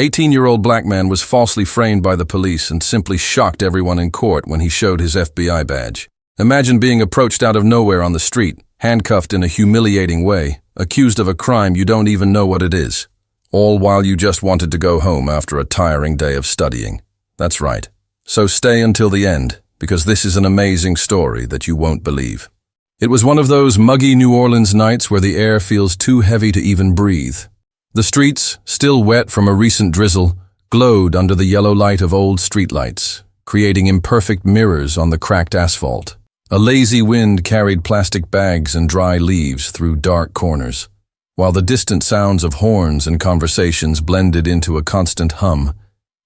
18-year-old black man was falsely framed by the police and simply shocked everyone in court when he showed his FBI badge. Imagine being approached out of nowhere on the street, handcuffed in a humiliating way, accused of a crime you don't even know what it is, all while you just wanted to go home after a tiring day of studying. That's right. So stay until the end, because this is an amazing story that you won't believe. It was one of those muggy New Orleans nights where the air feels too heavy to even breathe. The streets, still wet from a recent drizzle, glowed under the yellow light of old streetlights, creating imperfect mirrors on the cracked asphalt. A lazy wind carried plastic bags and dry leaves through dark corners, while the distant sounds of horns and conversations blended into a constant hum,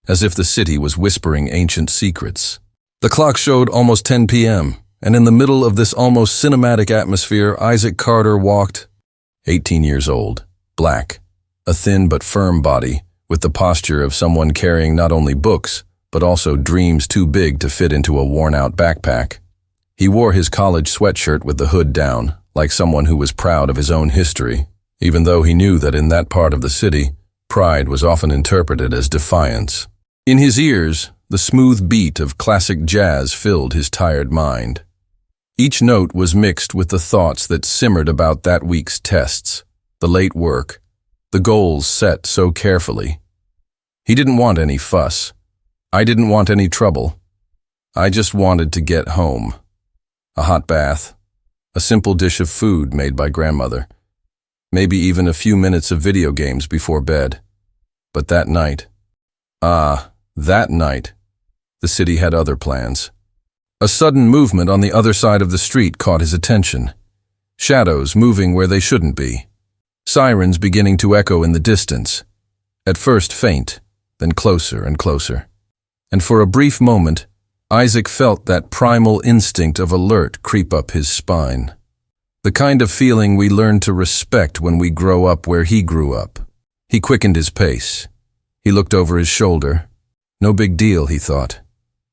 as if the city was whispering ancient secrets. The clock showed almost 10 p.m., and in the middle of this almost cinematic atmosphere, Isaac Carter walked, 18 years old, black, a thin but firm body, with the posture of someone carrying not only books, but also dreams too big to fit into a worn-out backpack. He wore his college sweatshirt with the hood down, like someone who was proud of his own history, even though he knew that in that part of the city, pride was often interpreted as defiance. In his ears, the smooth beat of classic jazz filled his tired mind. Each note was mixed with the thoughts that simmered about that week's tests, the late work, the goals set so carefully. He didn't want any fuss. I didn't want any trouble. I just wanted to get home. A hot bath, a simple dish of food made by grandmother, maybe even a few minutes of video games before bed. But that night, that night, the city had other plans. A sudden movement on the other side of the street caught his attention. Shadows moving where they shouldn't be. Sirens beginning to echo in the distance. At first faint, then closer and closer. And for a brief moment, Isaac felt that primal instinct of alert creep up his spine. The kind of feeling we learn to respect when we grow up where he grew up. He quickened his pace. He looked over his shoulder. No big deal, he thought.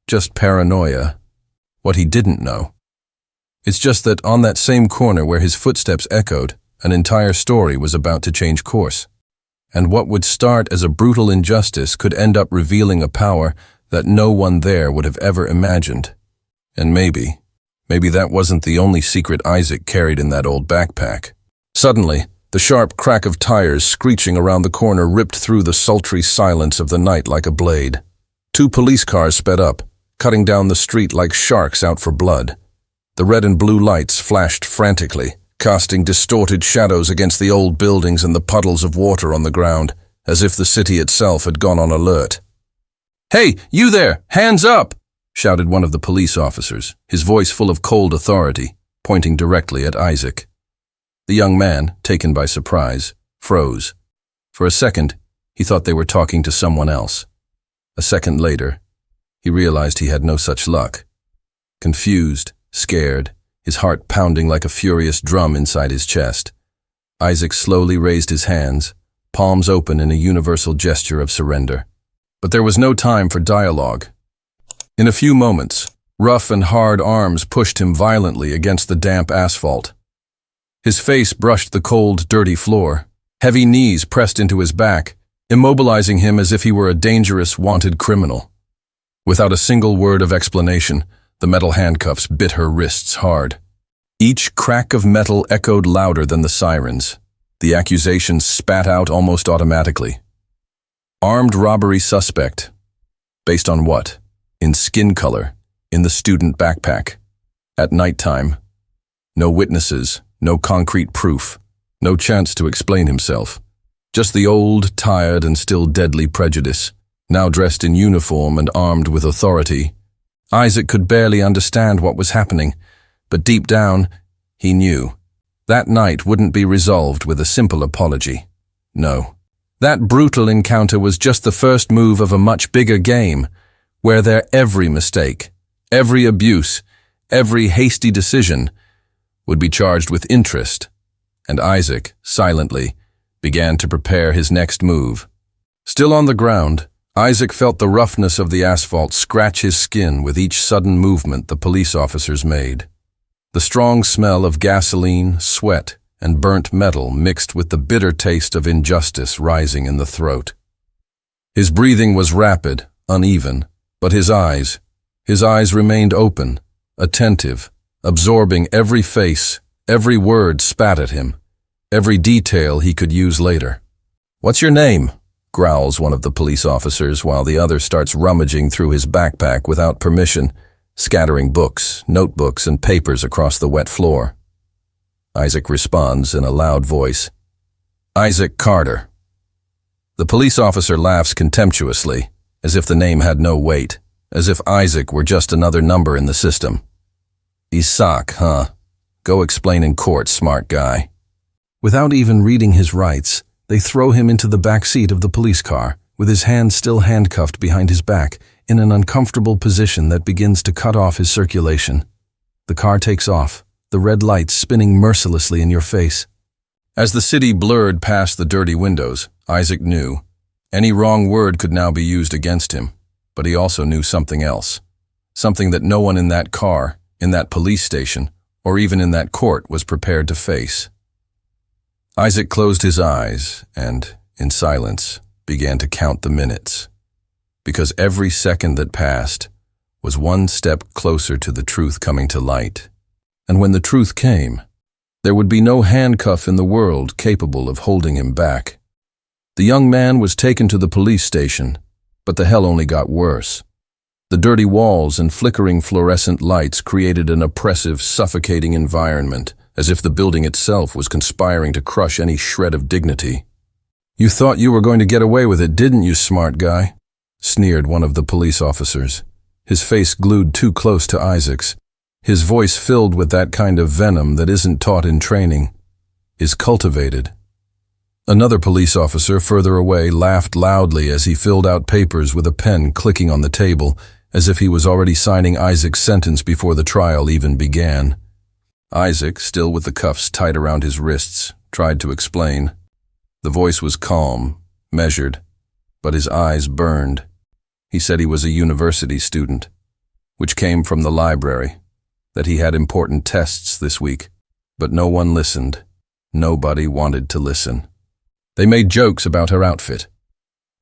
Just paranoia. What he didn't know. It's just that on that same corner where his footsteps echoed, an entire story was about to change course. And what would start as a brutal injustice could end up revealing a power that no one there would have ever imagined. And maybe that wasn't the only secret Isaac carried in that old backpack. Suddenly, the sharp crack of tires screeching around the corner ripped through the sultry silence of the night like a blade. 2 police cars sped up, cutting down the street like sharks out for blood. The red and blue lights flashed frantically, casting distorted shadows against the old buildings and the puddles of water on the ground, as if the city itself had gone on alert. "Hey, you there! Hands up!" shouted one of the police officers, his voice full of cold authority, pointing directly at Isaac. The young man, taken by surprise, froze. For a second, he thought they were talking to someone else. A second later, he realized he had no such luck. Confused, scared, his heart pounding like a furious drum inside his chest, Isaac slowly raised his hands, palms open in a universal gesture of surrender. But there was no time for dialogue. In a few moments, rough and hard arms pushed him violently against the damp asphalt. His face brushed the cold, dirty floor. Heavy knees pressed into his back, immobilizing him as if he were a dangerous, wanted criminal. Without a single word of explanation, the metal handcuffs bit her wrists hard. Each crack of metal echoed louder than the sirens. The accusations spat out almost automatically. Armed robbery suspect. Based on what? In skin color, in the student backpack. At nighttime. No witnesses, no concrete proof, no chance to explain himself. Just the old, tired, and still deadly prejudice. Now dressed in uniform and armed with authority. Isaac could barely understand what was happening, but deep down, he knew. That night wouldn't be resolved with a simple apology. No. That brutal encounter was just the first move of a much bigger game, where their every mistake, every abuse, every hasty decision would be charged with interest, and Isaac, silently, began to prepare his next move. Still on the ground, Isaac felt the roughness of the asphalt scratch his skin with each sudden movement the police officers made. The strong smell of gasoline, sweat, and burnt metal mixed with the bitter taste of injustice rising in the throat. His breathing was rapid, uneven, but his eyes remained open, attentive, absorbing every face, every word spat at him, every detail he could use later. "What's your name?" growls one of the police officers while the other starts rummaging through his backpack without permission, scattering books, notebooks, and papers across the wet floor. Isaac responds in a loud voice, "Isaac Carter." The police officer laughs contemptuously, as if the name had no weight, as if Isaac were just another number in the system. "Isaac, huh? Go explain in court, smart guy." Without even reading his rights, they throw him into the back seat of the police car, with his hands still handcuffed behind his back, in an uncomfortable position that begins to cut off his circulation. The car takes off, the red lights spinning mercilessly in your face. As the city blurred past the dirty windows, Isaac knew. Any wrong word could now be used against him, but he also knew something else. Something that no one in that car, in that police station, or even in that court was prepared to face. Isaac closed his eyes and, in silence, began to count the minutes, because every second that passed was one step closer to the truth coming to light. And when the truth came, there would be no handcuff in the world capable of holding him back. The young man was taken to the police station, but the hell only got worse. The dirty walls and flickering fluorescent lights created an oppressive, suffocating environment, as if the building itself was conspiring to crush any shred of dignity. "You thought you were going to get away with it, didn't you, smart guy?" sneered one of the police officers, his face glued too close to Isaac's, his voice filled with that kind of venom that isn't taught in training, is cultivated. Another police officer further away laughed loudly as he filled out papers with a pen clicking on the table, as if he was already signing Isaac's sentence before the trial even began. Isaac, still with the cuffs tight around his wrists, tried to explain. The voice was calm, measured, but his eyes burned. He said he was a university student, which came from the library, that he had important tests this week, but no one listened. Nobody wanted to listen. They made jokes about her outfit.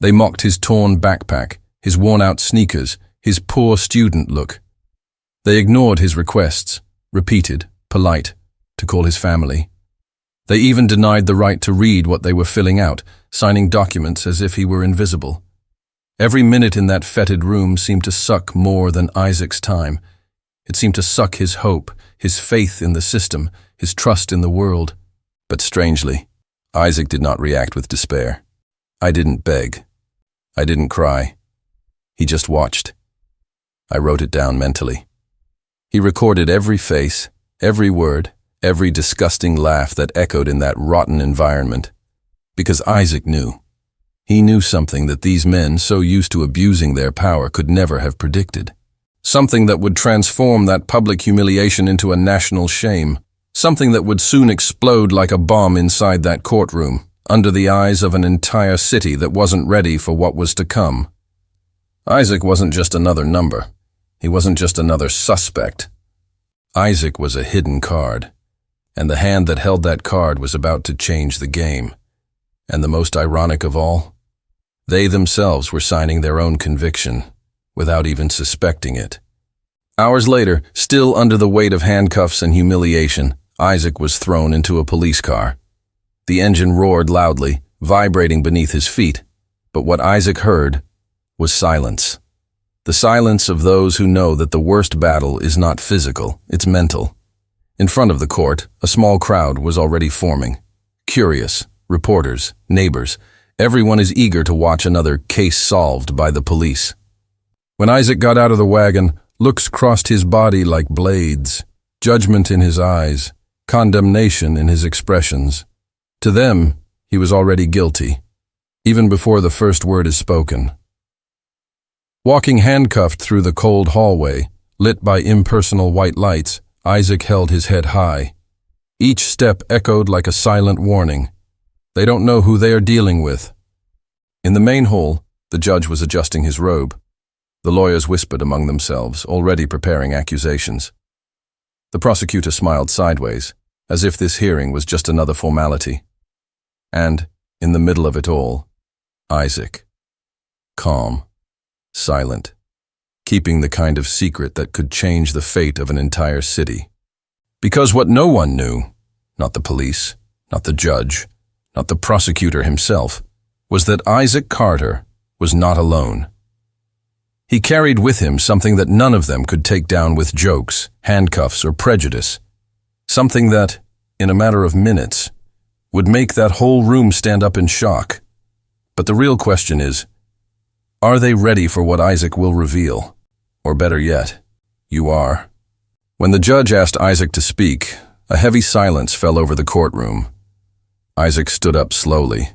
They mocked his torn backpack, his worn-out sneakers, his poor student look. They ignored his requests, repeated, polite, to call his family. They even denied the right to read what they were filling out, signing documents as if he were invisible. Every minute in that fetid room seemed to suck more than Isaac's time. It seemed to suck his hope, his faith in the system, his trust in the world. But strangely, Isaac did not react with despair. I didn't beg. I didn't cry. He just watched. I wrote it down mentally. He recorded every face, every word, every disgusting laugh that echoed in that rotten environment. Because Isaac knew. He knew something that these men, so used to abusing their power, could never have predicted. Something that would transform that public humiliation into a national shame. Something that would soon explode like a bomb inside that courtroom, under the eyes of an entire city that wasn't ready for what was to come. Isaac wasn't just another number. He wasn't just another suspect. Isaac was a hidden card, and the hand that held that card was about to change the game. And the most ironic of all, they themselves were signing their own conviction, without even suspecting it. Hours later, still under the weight of handcuffs and humiliation, Isaac was thrown into a police car. The engine roared loudly, vibrating beneath his feet, but what Isaac heard was silence. The silence of those who know that the worst battle is not physical, it's mental. In front of the court, a small crowd was already forming. Curious, reporters, neighbors, everyone is eager to watch another case solved by the police. When Isaac got out of the wagon, looks crossed his body like blades, judgment in his eyes, condemnation in his expressions. To them, he was already guilty, even before the first word is spoken. Walking handcuffed through the cold hallway, lit by impersonal white lights, Isaac held his head high. Each step echoed like a silent warning. They don't know who they are dealing with. In the main hall, the judge was adjusting his robe. The lawyers whispered among themselves, already preparing accusations. The prosecutor smiled sideways, as if this hearing was just another formality. And, in the middle of it all, Isaac. calm, silent, keeping the kind of secret that could change the fate of an entire city. Because what no one knew, not the police, not the judge, not the prosecutor himself, was that Isaac Carter was not alone. He carried with him something that none of them could take down with jokes, handcuffs, or prejudice. Something that, in a matter of minutes, would make that whole room stand up in shock. But the real question is, are they ready for what Isaac will reveal? Or better yet, you are. When the judge asked Isaac to speak, a heavy silence fell over the courtroom. Isaac stood up slowly.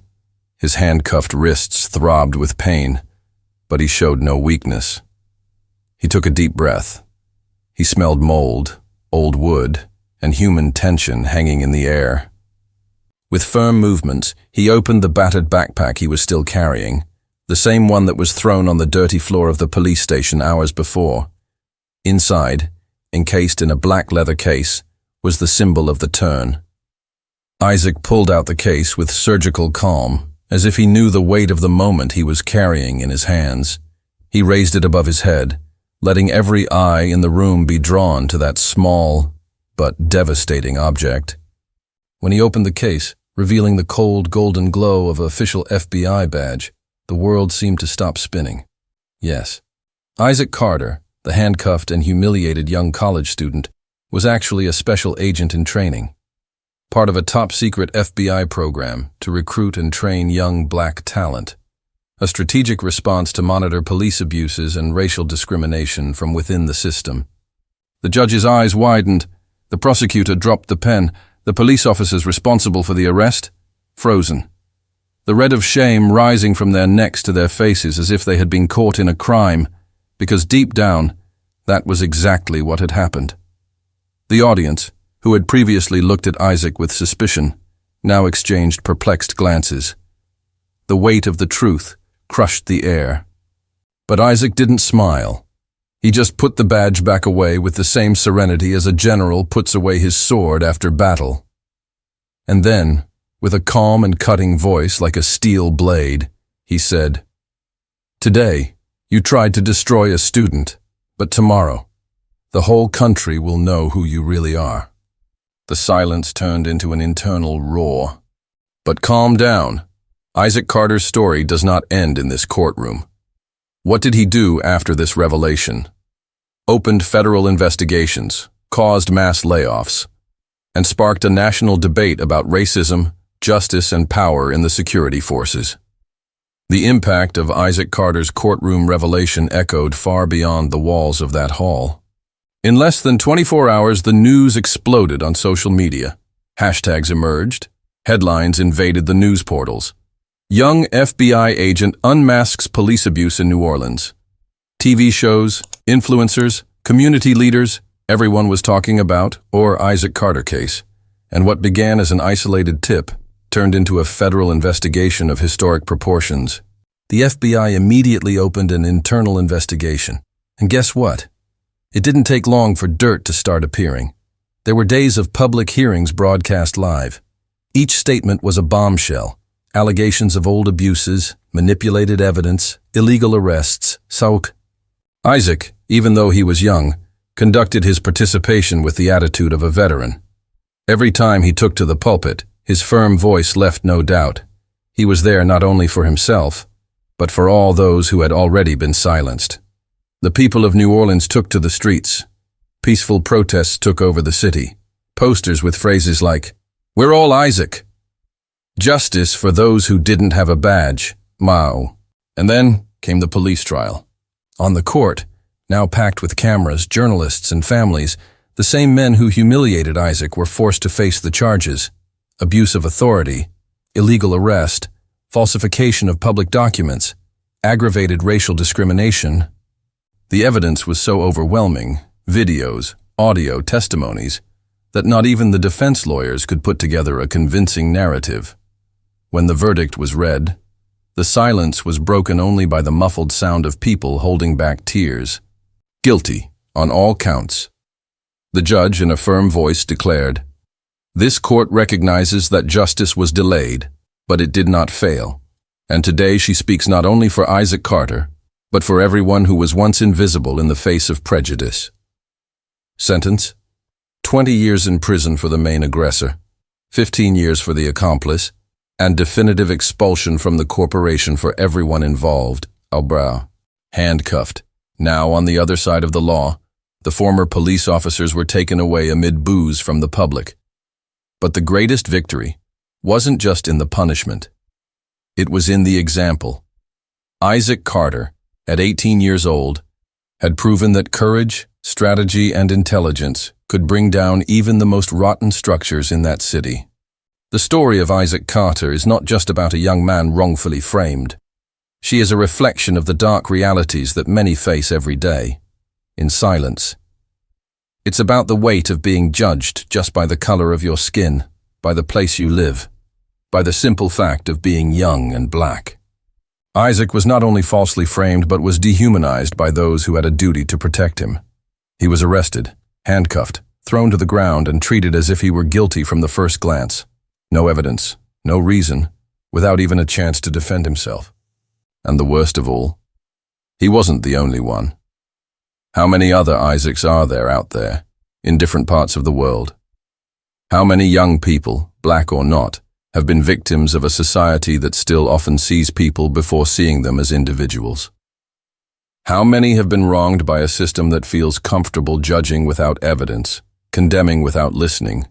His handcuffed wrists throbbed with pain, but he showed no weakness. He took a deep breath. He smelled mold, old wood, and human tension hanging in the air. With firm movements, he opened the battered backpack he was still carrying, the same one that was thrown on the dirty floor of the police station hours before. Inside, encased in a black leather case, was the symbol of the turn. Isaac pulled out the case with surgical calm, as if he knew the weight of the moment he was carrying in his hands. He raised it above his head, letting every eye in the room be drawn to that small but devastating object. When he opened the case, revealing the cold golden glow of an official FBI badge, the world seemed to stop spinning. Yes, Isaac Carter, the handcuffed and humiliated young college student, was actually a special agent in training, part of a top-secret FBI program to recruit and train young black talent, a strategic response to monitor police abuses and racial discrimination from within the system. The judge's eyes widened. The prosecutor dropped the pen. The police officers responsible for the arrest, frozen. The red of shame rising from their necks to their faces as if they had been caught in a crime, because deep down, that was exactly what had happened. The audience, who had previously looked at Isaac with suspicion, now exchanged perplexed glances. The weight of the truth crushed the air. But Isaac didn't smile. He just put the badge back away with the same serenity as a general puts away his sword after battle. And then, with a calm and cutting voice like a steel blade, he said, "Today, you tried to destroy a student, but tomorrow, the whole country will know who you really are." The silence turned into an internal roar. But calm down. Isaac Carter's story does not end in this courtroom. What did he do after this revelation? Opened federal investigations, caused mass layoffs, and sparked a national debate about racism, justice, and power in the security forces. The impact of Isaac Carter's courtroom revelation echoed far beyond the walls of that hall. In less than 24 hours, the news exploded on social media. Hashtags emerged. Headlines invaded the news portals. Young FBI agent unmasks police abuse in New Orleans. TV shows, influencers, community leaders, everyone was talking about or Isaac Carter case. And what began as an isolated tip turned into a federal investigation of historic proportions. The FBI immediately opened an internal investigation. And guess what? It didn't take long for dirt to start appearing. There were days of public hearings broadcast live. Each statement was a bombshell. Allegations of old abuses, manipulated evidence, illegal arrests, Isaac, even though he was young, conducted his participation with the attitude of a veteran. Every time he took to the pulpit, his firm voice left no doubt. He was there not only for himself, but for all those who had already been silenced. The people of New Orleans took to the streets. Peaceful protests took over the city. Posters with phrases like, "We're all Isaac," "Justice for those who didn't have a badge," Mao. And then came the police trial. On the court, now packed with cameras, journalists, and families, the same men who humiliated Isaac were forced to face the charges: abuse of authority, illegal arrest, falsification of public documents, aggravated racial discrimination. The evidence was so overwhelming, videos, audio, testimonies, that not even the defense lawyers could put together a convincing narrative. When the verdict was read, the silence was broken only by the muffled sound of people holding back tears. Guilty on all counts. The judge, in a firm voice, declared, "This court recognizes that justice was delayed, but it did not fail. And today she speaks not only for Isaac Carter, but for everyone who was once invisible in the face of prejudice. Sentence: 20 years in prison for the main aggressor, 15 years for the accomplice, and definitive expulsion from the corporation for everyone involved. Albrow. Handcuffed. Now, on the other side of the law, the former police officers were taken away amid boos from the public. But the greatest victory wasn't just in the punishment. It was in the example. Isaac Carter, at 18 years old, had proven that courage, strategy, and intelligence could bring down even the most rotten structures in that city. The story of Isaac Carter is not just about a young man wrongfully framed. She is a reflection of the dark realities that many face every day, in silence. It's about the weight of being judged just by the color of your skin, by the place you live, by the simple fact of being young and black. Isaac was not only falsely framed but was dehumanized by those who had a duty to protect him. He was arrested, handcuffed, thrown to the ground, and treated as if he were guilty from the first glance. No evidence, no reason, without even a chance to defend himself. And the worst of all, he wasn't the only one. How many other Isaacs are there out there, in different parts of the world? How many young people, black or not, have been victims of a society that still often sees people before seeing them as individuals? How many have been wronged by a system that feels comfortable judging without evidence, condemning without listening?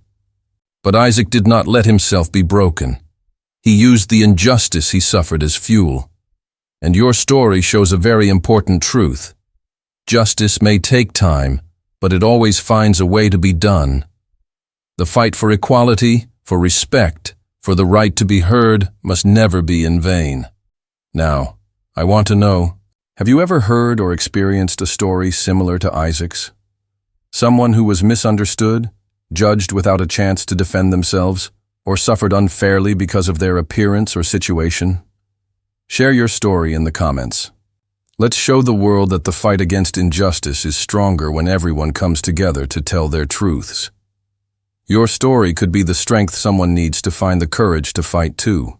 But Isaac did not let himself be broken. He used the injustice he suffered as fuel. And your story shows a very important truth. Justice may take time, but it always finds a way to be done. The fight for equality, for respect, for the right to be heard must never be in vain. Now, I want to know, have you ever heard or experienced a story similar to Isaac's? Someone who was misunderstood, judged without a chance to defend themselves, or suffered unfairly because of their appearance or situation? Share your story in the comments. Let's show the world that the fight against injustice is stronger when everyone comes together to tell their truths. Your story could be the strength someone needs to find the courage to fight too.